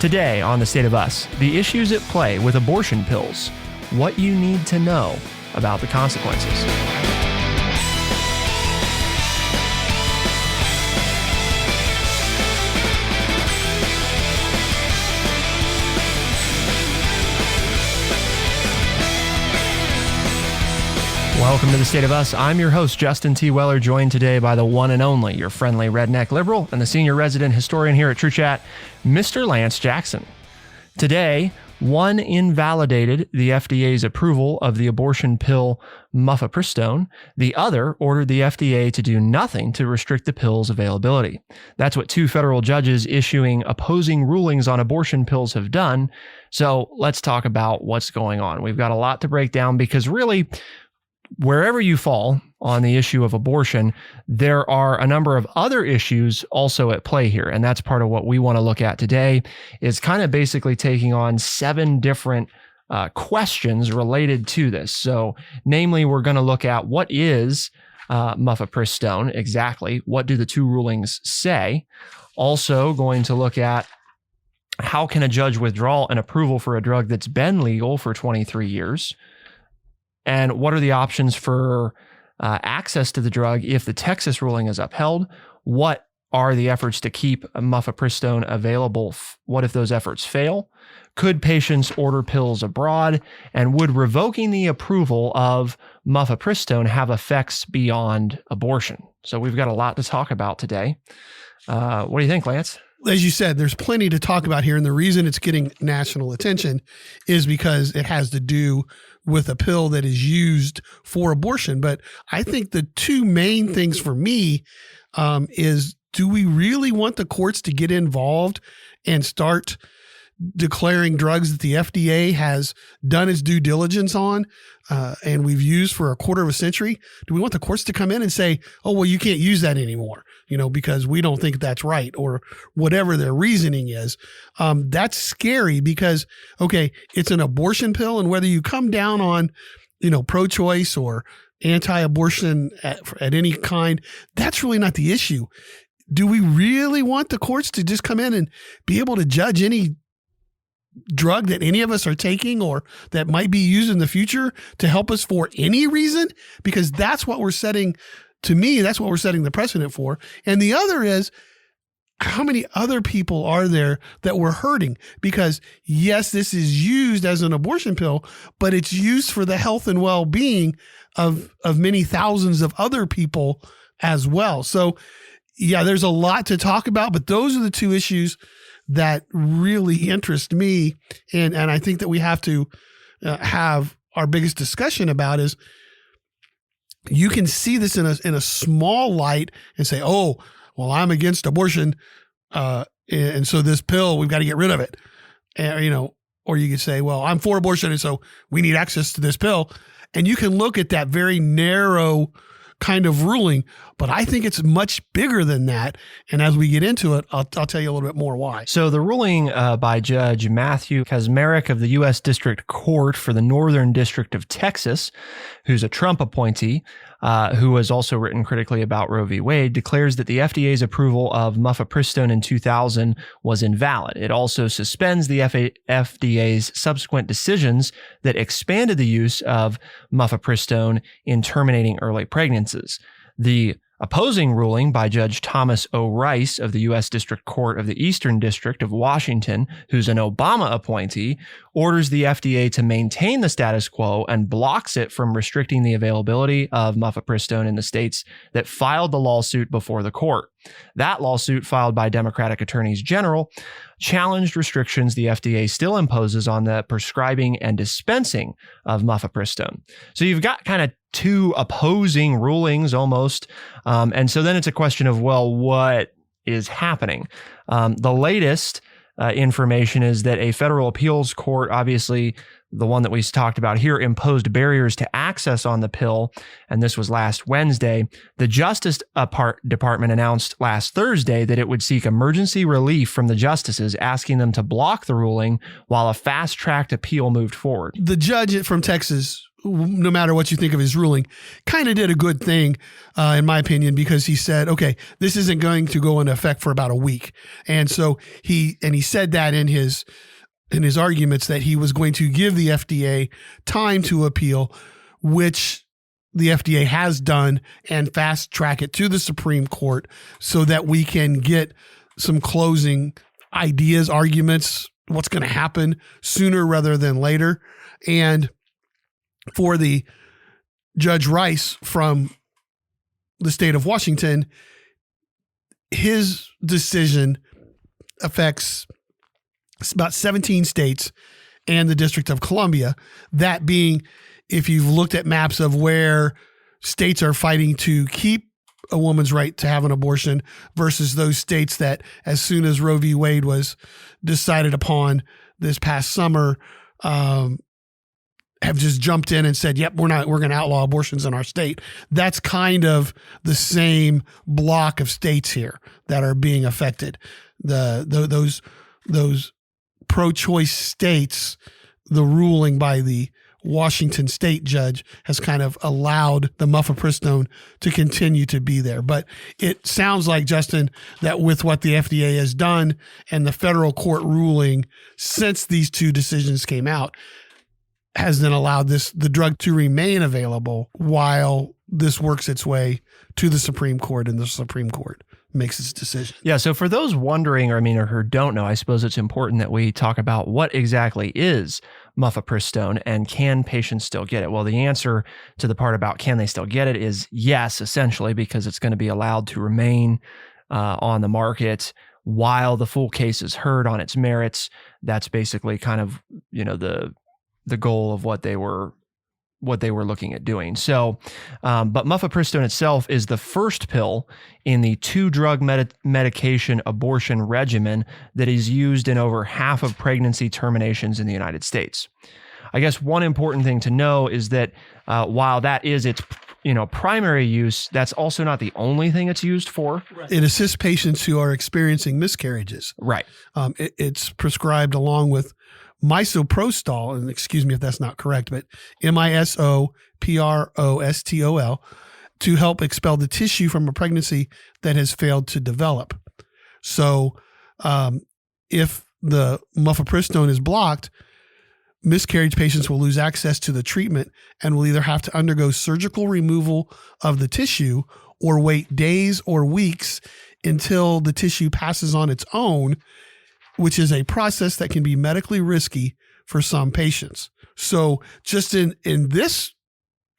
Today on The State of Us, the issues at play with abortion pills, what you need to know about the consequences. Welcome to The State of Us. I'm your host, Justin T. Weller, joined today by the one and only, your friendly redneck liberal and the senior resident historian here at True Chat, Mr. Lance Jackson. Today, one invalidated the FDA's approval of the abortion pill mifepristone. The other ordered the FDA to do nothing to restrict the pill's availability. That's what two federal judges issuing opposing rulings on abortion pills have done. So let's talk about what's going on. We've got a lot to break down because really, wherever you fall on the issue of abortion, there are a number of other issues also at play here. And that's part of what we want to look at today, is kind of basically taking on 7 different questions related to this. So namely, we're going to look at what is mifepristone exactly? What do the two rulings say? Also going to look at how can a judge withdraw an approval for a drug that's been legal for 23 years? And what are the options for access to the drug if the Texas ruling is upheld? What are the efforts to keep mifepristone available? What if those efforts fail? Could patients order pills abroad? And would revoking the approval of mifepristone have effects beyond abortion? So we've got a lot to talk about today. What do you think, Lance? As you said, there's plenty to talk about here. And the reason it's getting national attention is because it has to do with a pill that is used for abortion. But I think the two main things for me is, do we really want the courts to get involved and start declaring drugs that the FDA has done its due diligence on and we've used for a quarter of a century? Do we want the courts to come in and say, oh, well, you can't use that anymore, because we don't think that's right, or whatever their reasoning is? That's scary because, okay, it's an abortion pill, and whether you come down on, pro-choice or anti-abortion at any kind, that's really not the issue. Do we really want the courts to just come in and be able to judge any drug that any of us are taking or that might be used in the future to help us for any reason? Because that's what we're setting, to me, that's what we're setting the precedent for. And the other is, how many other people are there that we're hurting? Because yes, this is used as an abortion pill, but it's used for the health and well-being of many thousands of other people as well. So yeah, there's a lot to talk about, but those are the two issues that really interest me. And I think that we have to have our biggest discussion about is, you can see this in a small light and say, oh, well, I'm against abortion. And so this pill, we've got to get rid of it. And, or you could say, well, I'm for abortion, and so we need access to this pill. And you can look at that very narrow kind of ruling, but I think it's much bigger than that. And as we get into it, I'll tell you a little bit more why. So the ruling by Judge Matthew Kaczmarek of the U.S. District Court for the Northern District of Texas, who's a Trump appointee, who has also written critically about Roe v. Wade, declares that the FDA's approval of mifepristone in 2000 was invalid. It also suspends the FDA's subsequent decisions that expanded the use of mifepristone in terminating early pregnancies. The opposing ruling by Judge Thomas O. Rice of the U.S. District Court of the Eastern District of Washington, who's an Obama appointee, orders the FDA to maintain the status quo and blocks it from restricting the availability of mifepristone in the states that filed the lawsuit before the court. That lawsuit, filed by Democratic attorneys general, challenged restrictions the FDA still imposes on the prescribing and dispensing of mifepristone. So you've got kind of two opposing rulings almost. And so then it's a question of, well, what is happening? The latest information is that a federal appeals court, obviously the one that we talked about here, imposed barriers to access on the pill, and this was last Wednesday. The Justice Department announced last Thursday that it would seek emergency relief from the justices, asking them to block the ruling while a fast-tracked appeal moved forward. The judge from Texas no matter what you think of his ruling, kind of did a good thing, in my opinion, because he said, okay, this isn't going to go into effect for about a week. And so he said that in his arguments that he was going to give the FDA time to appeal, which the FDA has done, and fast track it to the Supreme Court so that we can get some closing ideas, arguments, what's going to happen sooner rather than later. And for the Judge Rice from the state of Washington, his decision affects about 17 states and the District of Columbia. That being, if you've looked at maps of where states are fighting to keep a woman's right to have an abortion versus those states that, as soon as Roe v. Wade was decided upon this past summer, have just jumped in and said, yep, we're going to outlaw abortions in our state. That's kind of the same block of states here that are being affected. Those pro-choice states, the ruling by the Washington state judge has kind of allowed the mifepristone to continue to be there. But it sounds like, Justin, that with what the FDA has done and the federal court ruling since these two decisions came out, has then allowed the drug to remain available while this works its way to the Supreme Court, and the Supreme Court makes its decision. Yeah. So for those wondering, or who don't know, I suppose it's important that we talk about what exactly is mifepristone and can patients still get it? Well, the answer to the part about can they still get it is yes, essentially, because it's going to be allowed to remain on the market while the full case is heard on its merits. That's basically kind of, the goal of what they were looking at doing. So, but mifepristone itself is the first pill in the 2-drug medication abortion regimen that is used in over half of pregnancy terminations in the United States. I guess one important thing to know is that while that is its primary use, that's also not the only thing it's used for. It assists patients who are experiencing miscarriages. Right. It's prescribed along with misoprostol, and excuse me if that's not correct, but misoprostol, to help expel the tissue from a pregnancy that has failed to develop. So if the mifepristone is blocked, miscarriage patients will lose access to the treatment and will either have to undergo surgical removal of the tissue or wait days or weeks until the tissue passes on its own, which is a process that can be medically risky for some patients. So just in this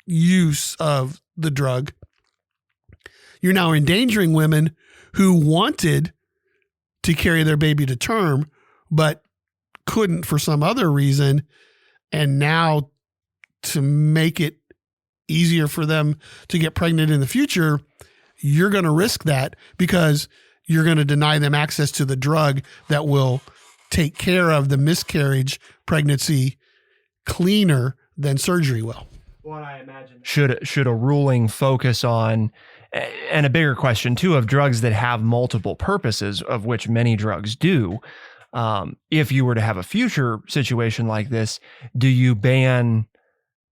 use of the drug, you're now endangering women who wanted to carry their baby to term, but couldn't for some other reason. And now, to make it easier for them to get pregnant in the future, you're going to risk that because you're going to deny them access to the drug that will take care of the miscarriage pregnancy cleaner than surgery will. What I imagine should a ruling focus on, and a bigger question too, of drugs that have multiple purposes, of which many drugs do. If you were to have a future situation like this, do you ban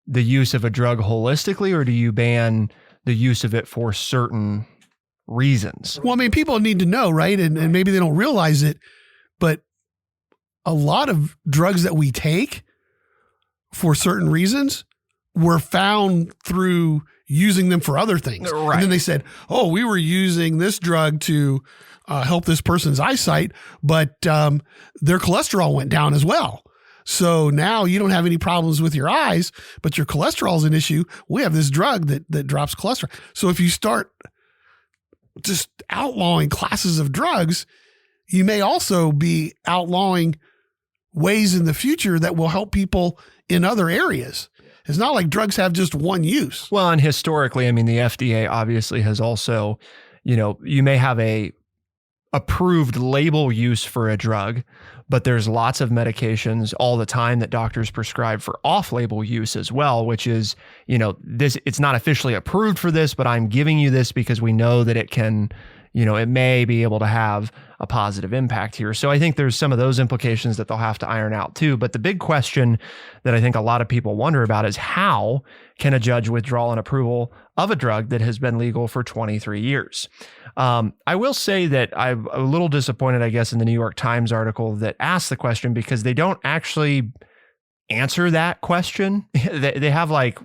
the use of a drug holistically, or do you ban the use of it for certain reasons? Well, people need to know, right? And maybe they don't realize it, but a lot of drugs that we take for certain reasons were found through using them for other things. Right. And then they said, oh, we were using this drug to help this person's eyesight, but their cholesterol went down as well. So now you don't have any problems with your eyes, but your cholesterol is an issue. We have this drug that drops cholesterol. So if you start just outlawing classes of drugs, you may also be outlawing ways in the future that will help people in other areas. It's not like drugs have just one use. Well, and historically, the FDA obviously has also, you may have a approved label use for a drug, but there's lots of medications all the time that doctors prescribe for off-label use as well, which is, this, it's not officially approved for this, but I'm giving you this because we know that it can, it may be able to have a positive impact here. So I think there's some of those implications that they'll have to iron out too. But the big question that I think a lot of people wonder about is, how can a judge withdraw an approval of a drug that has been legal for 23 years? I will say that I'm a little disappointed, I guess, in the New York Times article that asked the question, because they don't actually answer that question. They have like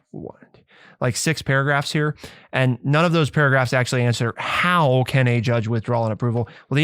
6 paragraphs here, and none of those paragraphs actually answer how can a judge withdraw an approval. Well,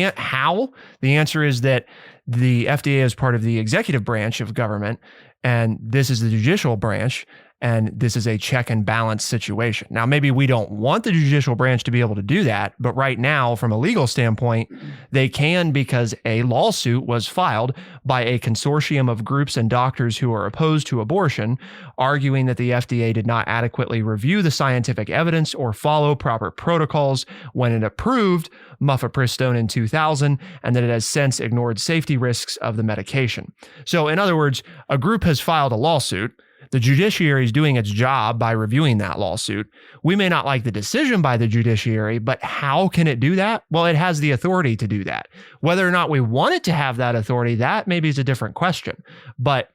the answer is that the FDA is part of the executive branch of government, and this is the judicial branch, and this is a check and balance situation. Now, maybe we don't want the judicial branch to be able to do that, but right now, from a legal standpoint, they can, because a lawsuit was filed by a consortium of groups and doctors who are opposed to abortion, arguing that the FDA did not adequately review the scientific evidence or follow proper protocols when it approved mifepristone in 2000, and that it has since ignored safety risks of the medication. So, in other words, a group has filed a lawsuit. The judiciary is doing its job by reviewing that lawsuit. We may not like the decision by the judiciary, but how can it do that? Well, it has the authority to do that. Whether or not we want it to have that authority, that maybe is a different question. But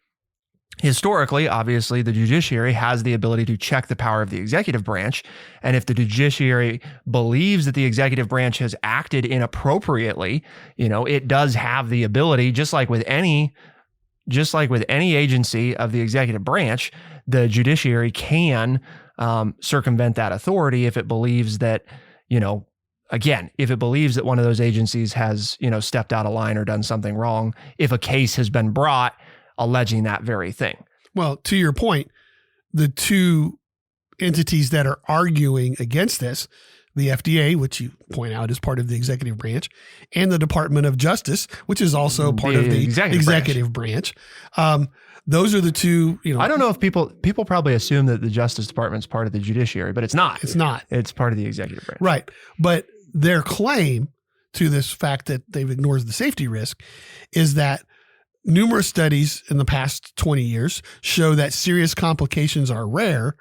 historically, obviously, the judiciary has the ability to check the power of the executive branch. And if the judiciary believes that the executive branch has acted inappropriately, it does have the ability, just like with any agency of the executive branch, the judiciary can circumvent that authority if it believes that, if it believes that one of those agencies has, stepped out of line or done something wrong, if a case has been brought alleging that very thing. Well, to your point, the two entities that are arguing against this, the FDA, which you point out is part of the executive branch, and the Department of Justice, which is also part of the executive branch. Those are the two, I don't know if people probably assume that the Justice Department is part of the judiciary, but it's not. It's not. It's part of the executive branch. Right. But their claim to this fact that they've ignored the safety risk is that numerous studies in the past 20 years show that serious complications are rare,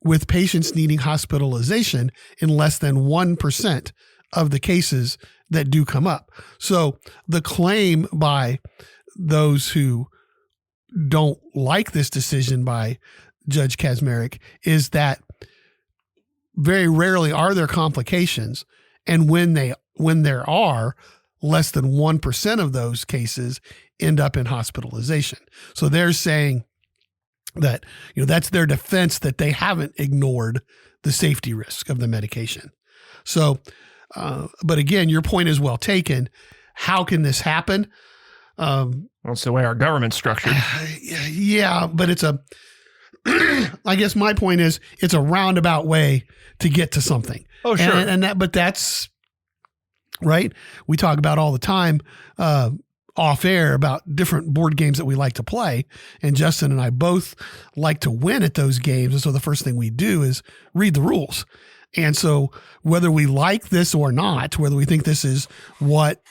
with patients needing hospitalization in less than 1% of the cases that do come up. So the claim by those who don't like this decision by Judge Kaczmarek is that very rarely are there complications. And when there are, less than 1% of those cases end up in hospitalization. So they're saying that, that's their defense, that they haven't ignored the safety risk of the medication. So, but again, your point is well taken. How can this happen? That's the way our government's structured. Yeah, but I guess my point is it's a roundabout way to get to something. Oh, sure. But that's right. We talk about all the time, off air, about different board games that we like to play. And Justin and I both like to win at those games. And so the first thing we do is read the rules. And so whether we like this or not, whether we think this is what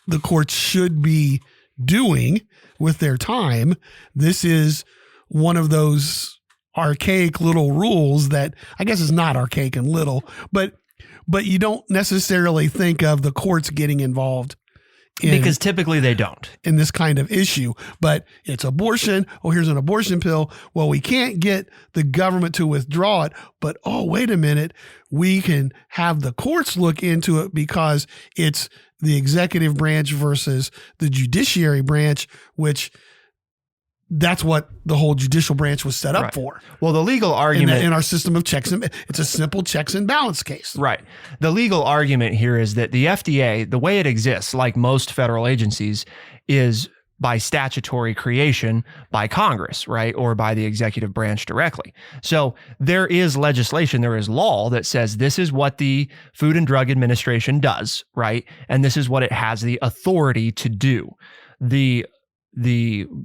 the courts should be doing with their time, this is one of those archaic little rules that I guess is not archaic and little, but you don't necessarily think of the courts getting involved because typically they don't in this kind of issue. But it's abortion. Oh, here's an abortion pill. Well, we can't get the government to withdraw it, but oh, wait a minute. We can have the courts look into it because it's the executive branch versus the judiciary branch, which that's what the whole judicial branch was set up for. Well, the legal argument in our system of checks, it's a simple checks and balance case. Right. The legal argument here is that the FDA, the way it exists, like most federal agencies, is by statutory creation by Congress, right? Or by the executive branch directly. So there is legislation, there is law that says this is what the Food and Drug Administration does, right? And this is what it has the authority to do. The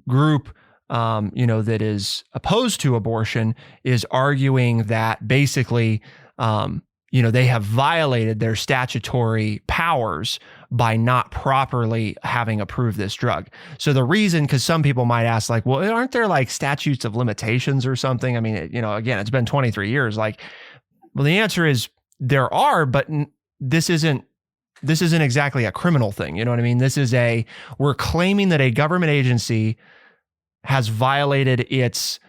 group that is opposed to abortion is arguing that basically, they have violated their statutory powers by not properly having approved this drug. So the reason, because some people might ask, like, well, aren't there like statutes of limitations or something? I mean, again, it's been 23 years. Like, well, the answer is there are, but this isn't this isn't exactly a criminal thing. You know what I mean? We're claiming that a government agency has violated its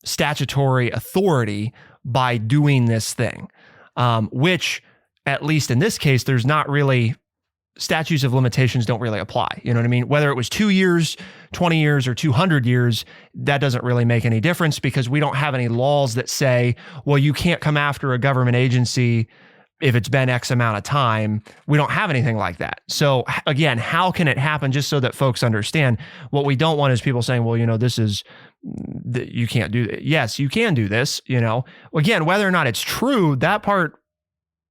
statutory authority by doing this thing, which, at least in this case, there's not really, statutes of limitations don't really apply. You know what I mean? Whether it was 2 years, 20 years, or 200 years, that doesn't really make any difference because we don't have any laws that say, well, you can't come after a government agency if it's been X amount of time. We don't have anything like that. So again, how can it happen? Just so that folks understand, what we don't want is people saying, well, you can't do that. Yes, you can do this. Again, whether or not it's true, that part,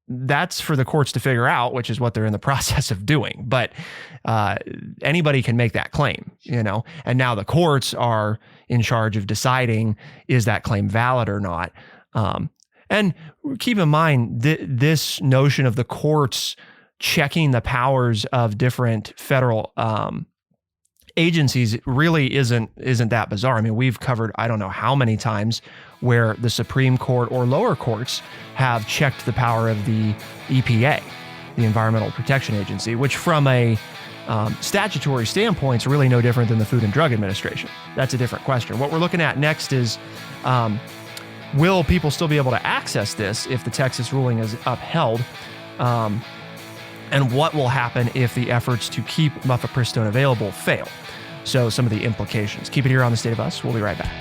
that's for the courts to figure out, which is what they're in the process of doing. But anybody can make that claim, and now the courts are in charge of deciding, is that claim valid or not? And keep in mind, this notion of the courts checking the powers of different federal agencies really isn't that bizarre. I mean, we've covered, I don't know how many times, where the Supreme Court or lower courts have checked the power of the EPA, the Environmental Protection Agency, which from a statutory standpoint is really no different than the Food and Drug Administration. That's a different question. What we're looking at next is, will people still be able to access this if the Texas ruling is upheld? And what will happen if the efforts to keep mifepristone available fail? So some of the implications. Keep it here on The State of Us. We'll be right back.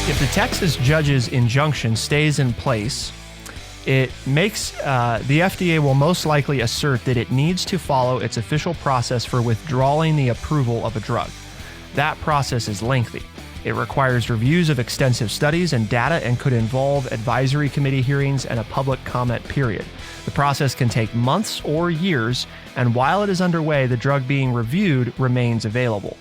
If the Texas judge's injunction stays in place, it makes the FDA will most likely assert that it needs to follow its official process for withdrawing the approval of a drug. That process is lengthy. It requires reviews of extensive studies and data and could involve advisory committee hearings and a public comment period. The process can take months or years, and while it is underway, the drug being reviewed remains available.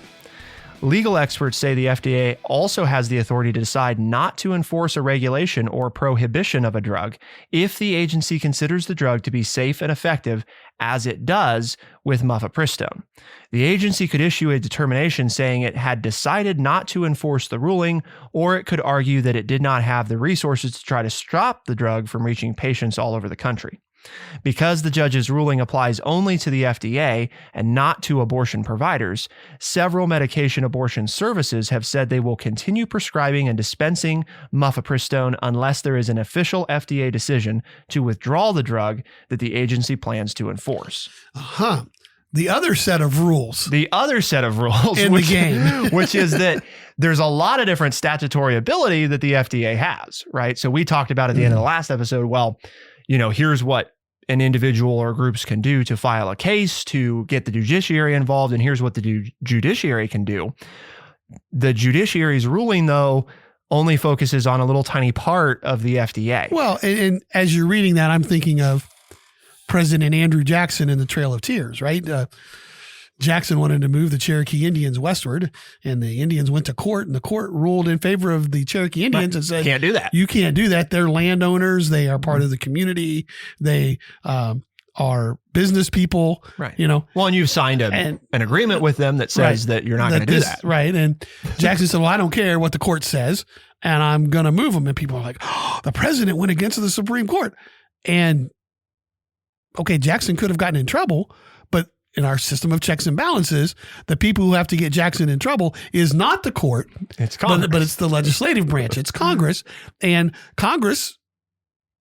Legal experts say the FDA also has the authority to decide not to enforce a regulation or prohibition of a drug if the agency considers the drug to be safe and effective, as it does with mifepristone. The agency could issue a determination saying it had decided not to enforce the ruling, or it could argue that it did not have the resources to try to stop the drug from reaching patients all over the country. Because the judge's ruling applies only to the FDA and not to abortion providers, several medication abortion services have said they will continue prescribing and dispensing mifepristone unless there is an official FDA decision to withdraw the drug that the agency plans to enforce. The other set of rules. In the game. Which is that there's a lot of different statutory ability that the FDA has, right? So we talked about at the end of the last episode, well, here's what an individual or groups can do to file a case, to get the judiciary involved, and here's what the judiciary can do. The judiciary's ruling, though, only focuses on a little tiny part of the FDA. Well, and as you're reading that, I'm thinking of President Andrew Jackson in the Trail of Tears, right? Jackson wanted to move the Cherokee Indians westward, and the Indians went to court, and the court ruled in favor of the Cherokee Indians and said, can't do that. You can't do that. They're landowners. They are part of the community. They are business people, right? Well, and you've signed an agreement with them that says that you're not going to do that. Right. And Jackson said, well, I don't care what the court says, and I'm going to move them. And people are like, oh, the president went against the Supreme Court. And okay, Jackson could have gotten in trouble, but in our system of checks and balances, the people who have to get Jackson in trouble is not the court. It's Congress. But it's the legislative branch. It's Congress. And Congress,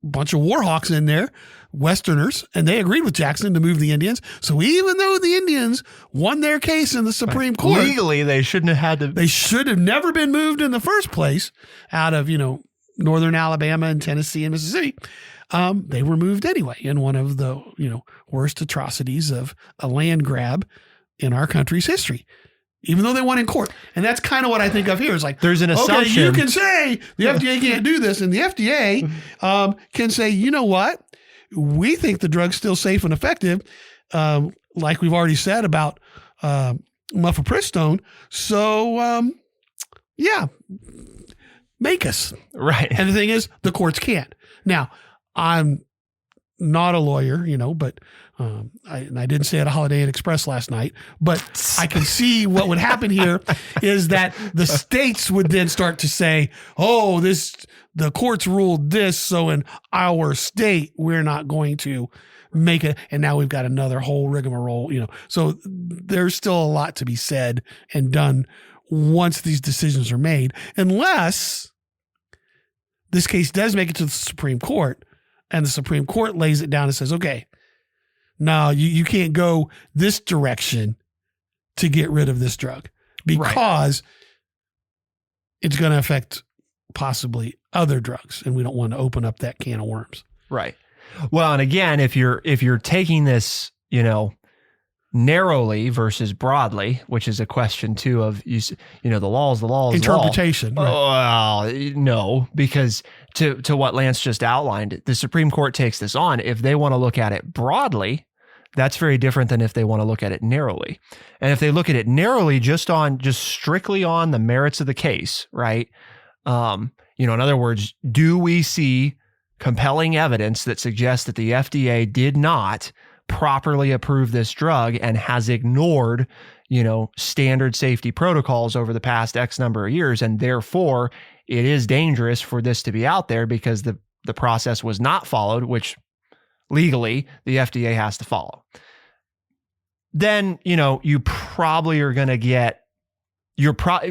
a bunch of war hawks in there, Westerners, and they agreed with Jackson to move the Indians. So even though the Indians won their case in the Supreme Court, legally, they shouldn't have had to. They should have never been moved in the first place out of, northern Alabama and Tennessee and Mississippi. They were moved anyway in one of the, worst atrocities of a land grab in our country's history, even though they won in court. And that's kind of what I think of here. It's like, there's an assumption. Okay, you can say the FDA can't do this, and the FDA can say, you know what? We think the drug's still safe and effective, like we've already said about mifepristone. So, make us. Right. And the thing is, the courts can't. Now, I'm not a lawyer, but I didn't stay at a Holiday Inn Express last night, but I can see what would happen here is that the states would then start to say, oh, the courts ruled this, so in our state, we're not going to make it. And now we've got another whole rigmarole, So there's still a lot to be said and done once these decisions are made, unless this case does make it to the Supreme Court and the Supreme Court lays it down and says, okay, no, you can't go this direction to get rid of this drug because it's going to affect possibly other drugs. And we don't want to open up that can of worms. Right. Well, and again, if you're taking this, narrowly versus broadly, which is a question too of, the law is the law is interpretation. The law. Right. Well, no, because to what Lance just outlined, the Supreme Court takes this on. If they want to look at it broadly, that's very different than if they want to look at it narrowly. And if they look at it narrowly, just strictly on the merits of the case, right? In other words, do we see compelling evidence that suggests that the FDA did not properly approve this drug and has ignored, standard safety protocols over the past X number of years. And therefore it is dangerous for this to be out there because the process was not followed, which legally the FDA has to follow. Then, you probably are going to get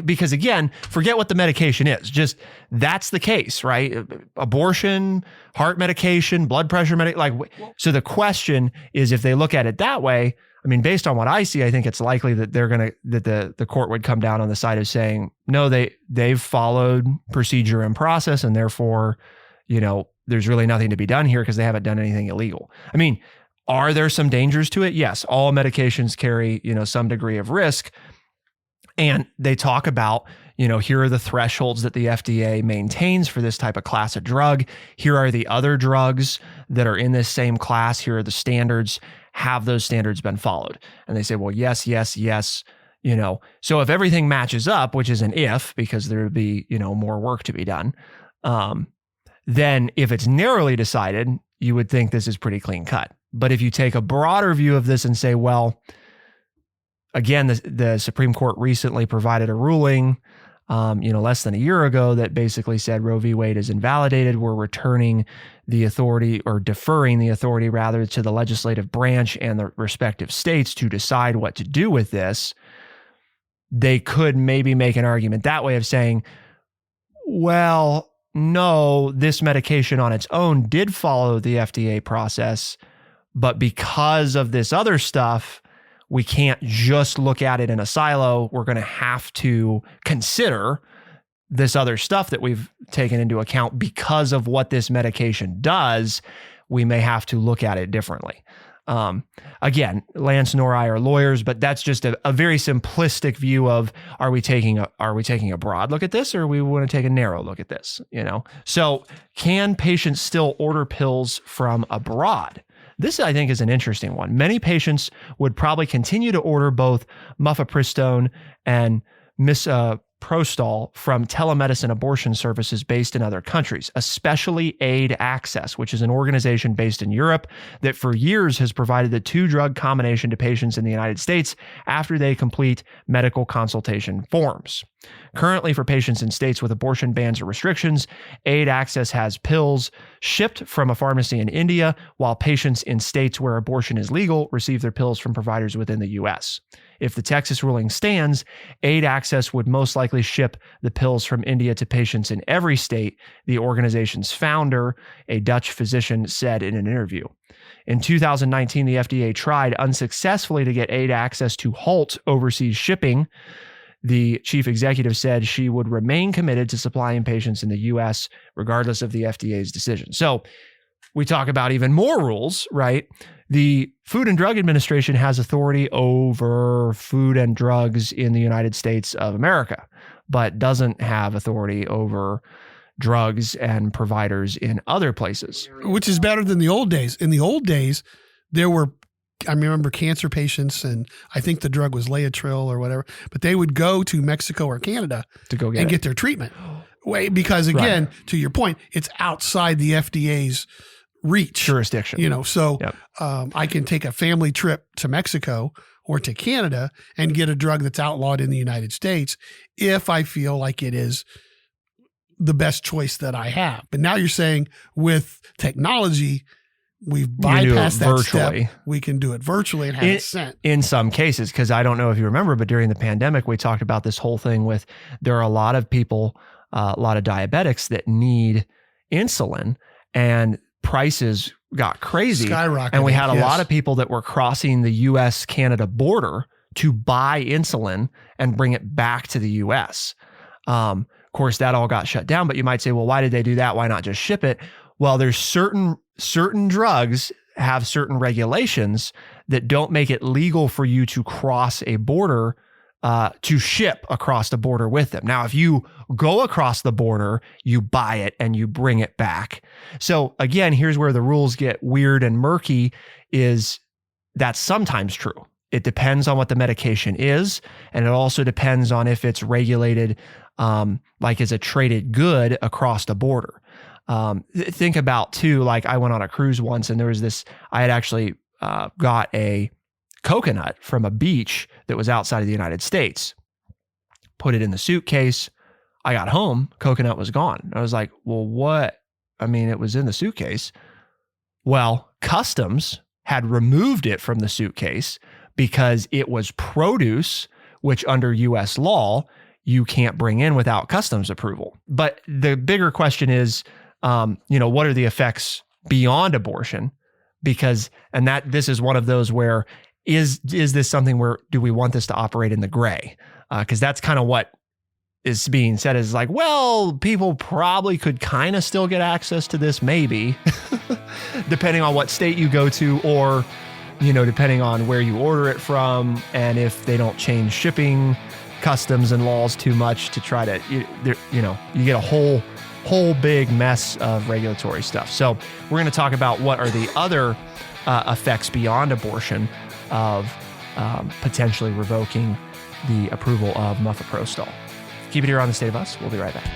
because again, forget what the medication is. Just that's the case, right? Abortion, heart medication, blood pressure so the question is, if they look at it that way, I mean, based on what I see, I think it's likely that the court would come down on the side of saying, no, they've followed procedure and process, and therefore, there's really nothing to be done here because they haven't done anything illegal. I mean, are there some dangers to it? Yes, all medications carry, some degree of risk. And they talk about, here are the thresholds that the FDA maintains for this type of class of drug. Here are the other drugs that are in this same class. Here are the standards. Have those standards been followed? And they say, well, yes. So if everything matches up, which is an if, because there would be, more work to be done, then if it's narrowly decided, you would think this is pretty clean cut. But if you take a broader view of this and say, well, again, the Supreme Court recently provided a ruling, less than a year ago that basically said Roe v. Wade is invalidated. We're returning the authority, or deferring the authority rather, to the legislative branch and the respective states to decide what to do with this. They could maybe make an argument that way of saying, well, no, this medication on its own did follow the FDA process, but because of this other stuff, we can't just look at it in a silo. We're going to have to consider this other stuff that we've taken into account because of what this medication does. We may have to look at it differently. Again, Lance nor I are lawyers, but that's just a very simplistic view of, are we taking a broad look at this, or we want to take a narrow look at this? So can patients still order pills from abroad? This, I think, is an interesting one. Many patients would probably continue to order both mifepristone and misoprostol from telemedicine abortion services based in other countries, especially Aid Access, which is an organization based in Europe that for years has provided the two-drug combination to patients in the United States after they complete medical consultation forms. Currently, for patients in states with abortion bans or restrictions, Aid Access has pills shipped from a pharmacy in India, while patients in states where abortion is legal receive their pills from providers within the U.S. If the Texas ruling stands, Aid Access would most likely ship the pills from India to patients in every state, the organization's founder, a Dutch physician, said in an interview. In 2019, the FDA tried unsuccessfully to get Aid Access to halt overseas shipping. The chief executive said she would remain committed to supplying patients in the U.S. regardless of the FDA's decision. So we talk about even more rules, right? The Food and Drug Administration has authority over food and drugs in the United States of America, but doesn't have authority over drugs and providers in other places. Which is better than the old days. In the old days, I remember cancer patients, and I think the drug was Laetrile or whatever, but they would go to Mexico or Canada to go get their treatment. Because again, to your point, it's outside the FDA's reach jurisdiction. So Yep. I can take a family trip to Mexico or to Canada and get a drug that's outlawed in the United States if I feel like it is the best choice that I have. But now you're saying with technology, we've bypassed that virtually. step. We can do it virtually and have it sent. In some cases, because I don't know if you remember, but during the pandemic, we talked about this whole thing with there are a lot of people, a lot of diabetics that need insulin, and prices got crazy. Skyrocketed. And we had a lot of people that were crossing the US-Canada border to buy insulin and bring it back to the US. Of course, that all got shut down, but you might say, well, why did they do that? Why not just ship it? Well, there's certain drugs have certain regulations that don't make it legal for you to cross a border, to ship across the border with them. Now, if you go across the border, you buy it and you bring it back. So again, here's where the rules get weird and murky, is that's sometimes true. It depends on what the medication is. And it also depends on if it's regulated, like as a traded good across the border. Think about too, like I went on a cruise once and there was this, I had actually got a coconut from a beach that was outside of the United States, put it in the suitcase. I got home, coconut was gone. I was like, well, what? I mean, it was in the suitcase. Well, customs had removed it from the suitcase because it was produce, which under US law, you can't bring in without customs approval. But the bigger question is, what are the effects beyond abortion? Because, this is one of those where is this something where do we want this to operate in the gray? Because that's kind of what is being said, is like, well, people probably could kind of still get access to this, maybe, depending on what state you go to, or, depending on where you order it from, and if they don't change shipping customs and laws too much to try to, you get a whole big mess of regulatory stuff. So we're going to talk about what are the other effects beyond abortion of potentially revoking the approval of mifepristol. Keep it here on The State of Us. We'll be right back.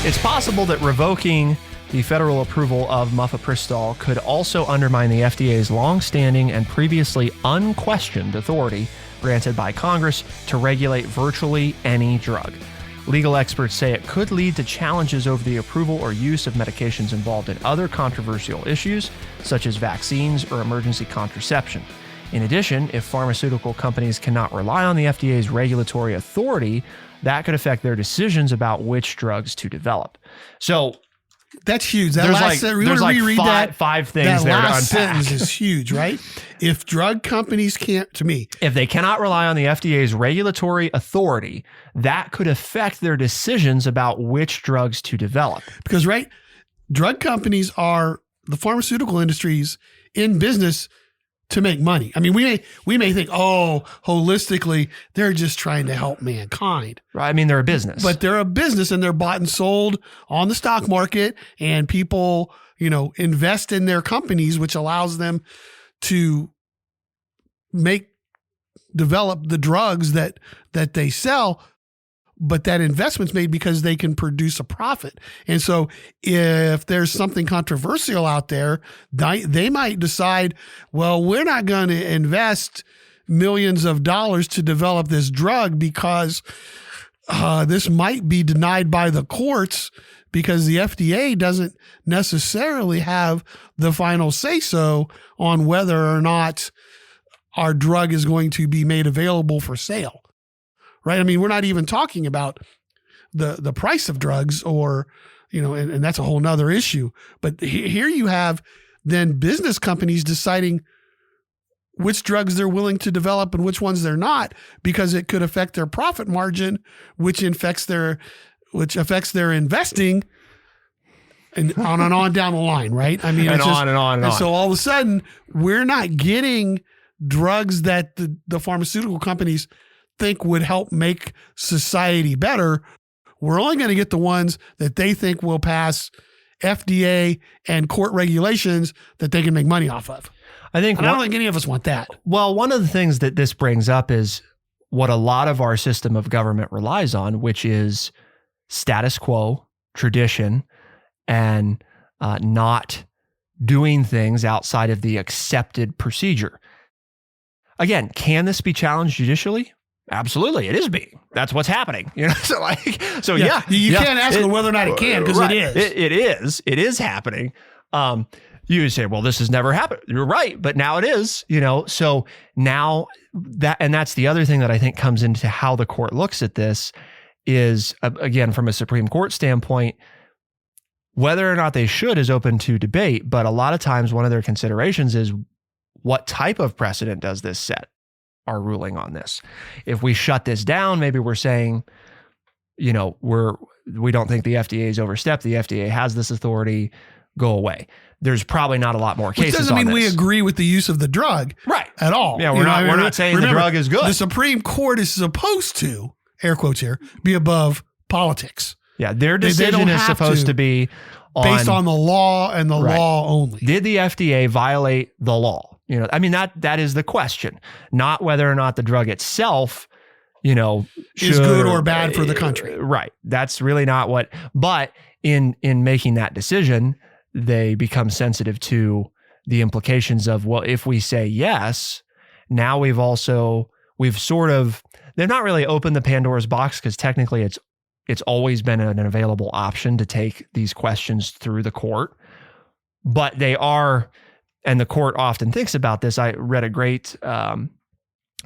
It's possible that revoking the federal approval of mifepristol could also undermine the FDA's long-standing and previously unquestioned authority granted by Congress to regulate virtually any drug. Legal experts say it could lead to challenges over the approval or use of medications involved in other controversial issues, such as vaccines or emergency contraception. In addition, if pharmaceutical companies cannot rely on the FDA's regulatory authority, that could affect their decisions about which drugs to develop. So that's huge. That there's last five things that there to last unpack. sentence is huge, right? If drug companies if they cannot rely on the FDA's regulatory authority, that could affect their decisions about which drugs to develop. Because, right, drug companies are the pharmaceutical industries in business to make money. I mean, we may think, holistically, they're just trying to help mankind. Right. I mean, they're a business. But they're a business and they're bought and sold on the stock market, and people, invest in their companies, which allows them to develop the drugs that they sell. But that investment's made because they can produce a profit. And so if there's something controversial out there, they might decide, well, we're not going to invest millions of dollars to develop this drug because this might be denied by the courts, because the FDA doesn't necessarily have the final say-so on whether or not our drug is going to be made available for sale. Right. I mean, we're not even talking about the price of drugs or, and that's a whole nother issue. But here you have then business companies deciding which drugs they're willing to develop and which ones they're not, because it could affect their profit margin, which affects their investing and on down the line. Right. I mean, and on. So all of a sudden we're not getting drugs that the pharmaceutical companies think would help make society better. We're only going to get the ones that they think will pass FDA and court regulations that they can make money off of. I think and I don't think any of us want that. Well, one of the things that this brings up is what a lot of our system of government relies on, which is status quo, tradition, and not doing things outside of the accepted procedure. Again, can this be challenged judicially? Absolutely, it is being. That's what's happening. You know, yeah. You can't ask them whether or not it can, because right. it is. It is happening. You say, well, this has never happened. You're right, but now it is. You know, so now that's the other thing that I think comes into how the court looks at this is, again, from a Supreme Court standpoint, whether or not they should is open to debate. But a lot of times, one of their considerations is what type of precedent does this set? Our ruling on this. If we shut this down, maybe we're saying, you know, we don't think the FDA is overstepped. The FDA has this authority. Go away. There's probably not a lot more cases. Which doesn't mean we agree with the use of the drug, right? At all. Yeah, we're not saying the drug is good. The Supreme Court is supposed to, air quotes here, be above politics. Yeah, their decision is supposed to be based on the law and the law only. Did the FDA violate the law? You know, I mean, that is the question, not whether or not the drug itself, you know, is good or bad for the country. Right. That's really not what, but in making that decision, they become sensitive to the implications of, well, if we say yes, now they've not really opened the Pandora's box, because technically it's always been an available option to take these questions through the court, but they are. And the court often thinks about this. I read a great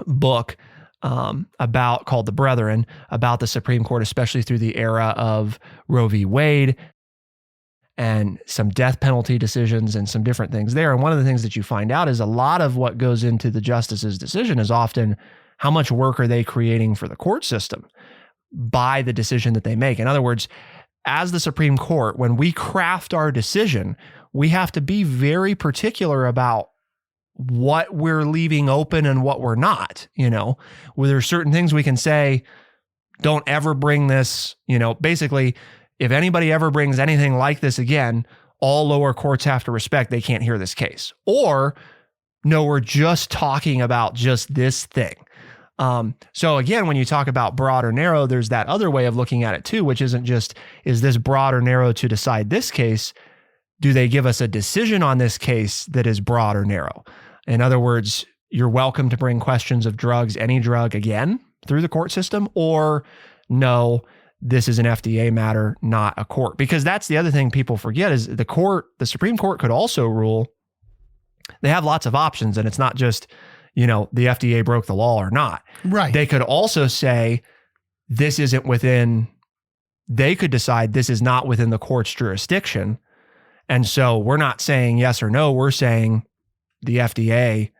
book called The Brethren, about the Supreme Court, especially through the era of Roe v. Wade and some death penalty decisions and some different things there. And one of the things that you find out is a lot of what goes into the justice's decision is often how much work are they creating for the court system by the decision that they make. In other words, as the Supreme Court, when we craft our decision, we have to be very particular about what we're leaving open and what we're not. You know, where there's certain things we can say, don't ever bring this, you know, basically, if anybody ever brings anything like this again, all lower courts have to respect they can't hear this case. Or, no, we're just talking about just this thing. So again, when you talk about broad or narrow, there's that other way of looking at it too, which isn't just, is this broad or narrow to decide this case? Do they give us a decision on this case that is broad or narrow? In other words, you're welcome to bring questions of drugs, any drug again through the court system, or no, this is an FDA matter, not a court. Because that's the other thing people forget is the Supreme Court could also rule. They have lots of options, and it's not just, you know, the FDA broke the law or not. Right. They could also say this isn't within, they could decide this is not within the court's jurisdiction. And so we're not saying yes or no, we're saying the FDA,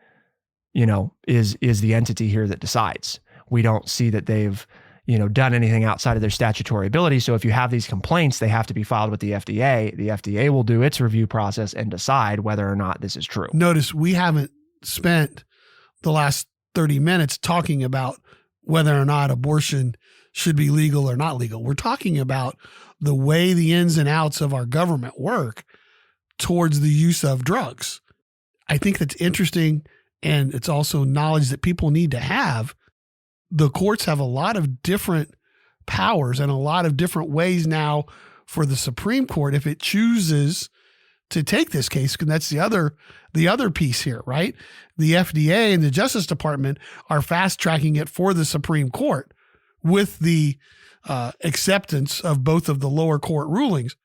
you know, is the entity here that decides. We don't see that they've, you know, done anything outside of their statutory ability. So if you have these complaints, they have to be filed with the FDA. The FDA will do its review process and decide whether or not this is true. Notice we haven't spent the last 30 minutes talking about whether or not abortion should be legal or not legal. We're talking about the way the ins and outs of our government work towards the use of drugs. I think that's interesting, and it's also knowledge that people need to have. The courts have a lot of different powers and a lot of different ways now for the Supreme Court, if it chooses to take this case, because that's the other piece here, right? The FDA and the Justice Department are fast tracking it for the Supreme Court with the acceptance of both of the lower court rulings.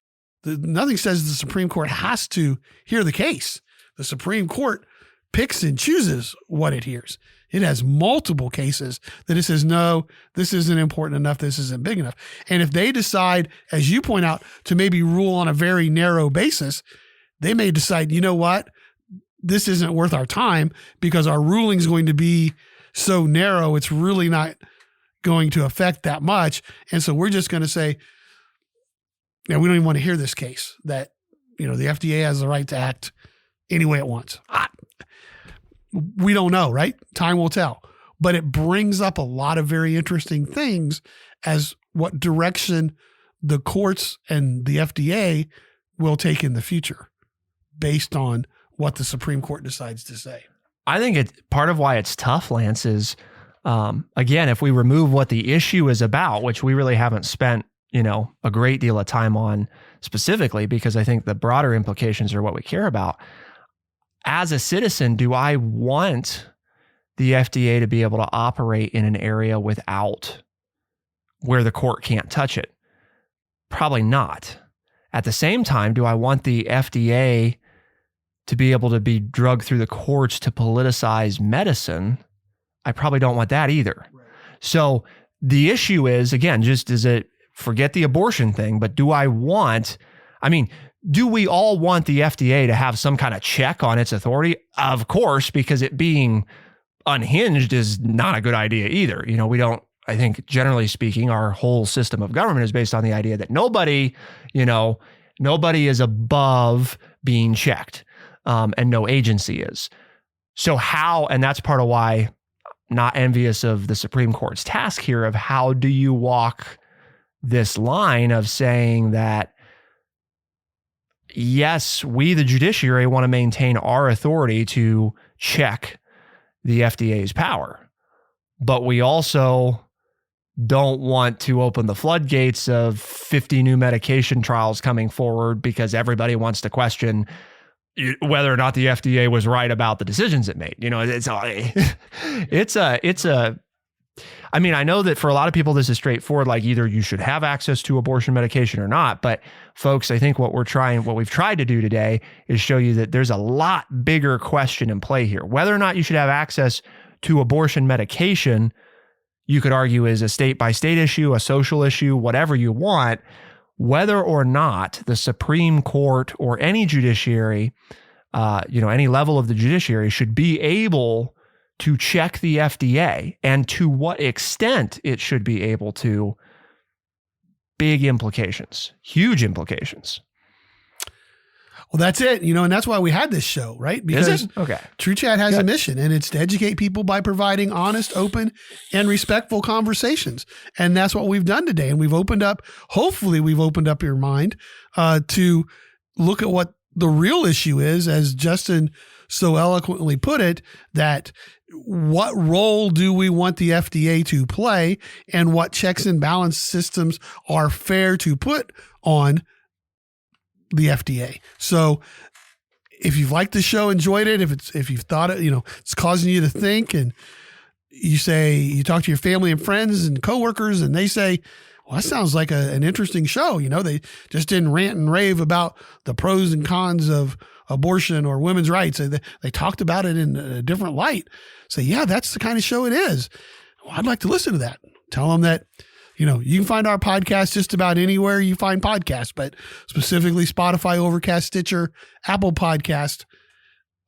Nothing says the Supreme Court has to hear the case. The Supreme Court picks and chooses what it hears. It has multiple cases that it says, no, this isn't important enough, this isn't big enough. And if they decide, as you point out, to maybe rule on a very narrow basis, they may decide, you know what, this isn't worth our time because our ruling is going to be so narrow, it's really not going to affect that much. And so we're just going to say, we don't even want to hear this case, that, you know, the FDA has the right to act any way it wants. We don't know, right? Time will tell. But it brings up a lot of very interesting things as what direction the courts and the FDA will take in the future based on what the Supreme Court decides to say. I think part of why it's tough, Lance, is, again, if we remove what the issue is about, which we really haven't spent, a great deal of time on specifically, because I think the broader implications are what we care about. As a citizen, do I want the FDA to be able to operate in an area where the court can't touch it? Probably not. At the same time, do I want the FDA to be able to be drugged through the courts to politicize medicine? I probably don't want that either. Right. So the issue is, again, forget the abortion thing, but do we all want the FDA to have some kind of check on its authority? Of course, because it being unhinged is not a good idea either. I think generally speaking, our whole system of government is based on the idea that nobody is above being checked, and no agency is. So and that's part of why I'm not envious of the Supreme Court's task here of how do you walk this line of saying that, yes, we, the judiciary, want to maintain our authority to check the FDA's power, but we also don't want to open the floodgates of 50 new medication trials coming forward because everybody wants to question whether or not the FDA was right about the decisions it made. I know that for a lot of people, this is straightforward, like either you should have access to abortion medication or not. But folks, I think what we've tried to do today is show you that there's a lot bigger question in play here. Whether or not you should have access to abortion medication, you could argue is a state by state issue, a social issue, whatever you want. Whether or not the Supreme Court or any judiciary, any level of the judiciary should be able to check the FDA, and to what extent it should be able to, big implications, huge implications. Well, that's it, and that's why we had this show, right? Because is it? Okay. True Chat has a mission, and it's to educate people by providing honest, open, and respectful conversations. And that's what we've done today. And hopefully we've opened up your mind to look at what the real issue is, as Justin so eloquently put it, that what role do we want the FDA to play, and what checks and balance systems are fair to put on the FDA. So if you've liked the show, enjoyed it, if you've thought it, it's causing you to think, and you talk to your family and friends and coworkers, and they say, well, that sounds like an interesting show. They just didn't rant and rave about the pros and cons of abortion or women's rights. They talked about it in a different light. Say, yeah, that's the kind of show it is. Well, I'd like to listen to that. Tell them that, you can find our podcast just about anywhere you find podcasts, but specifically Spotify, Overcast, Stitcher, Apple Podcast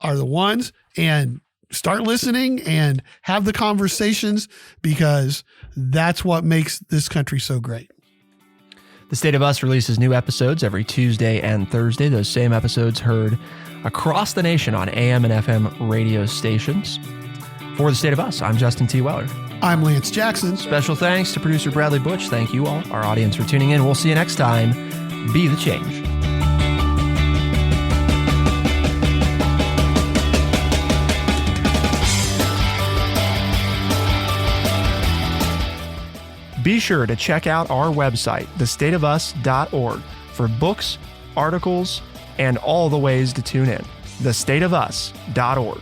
are the ones. And start listening and have the conversations, because that's what makes this country so great. The State of Us releases new episodes every Tuesday and Thursday. Those same episodes heard across the nation on AM and FM radio stations. For The State of Us, I'm Justin T. Weller. I'm Lance Jackson. Special thanks to producer Bradley Butch. Thank you all, our audience, for tuning in. We'll see you next time. Be the change. Be sure to check out our website, thestateofus.org, for books, articles, and all the ways to tune in. thestateofus.org.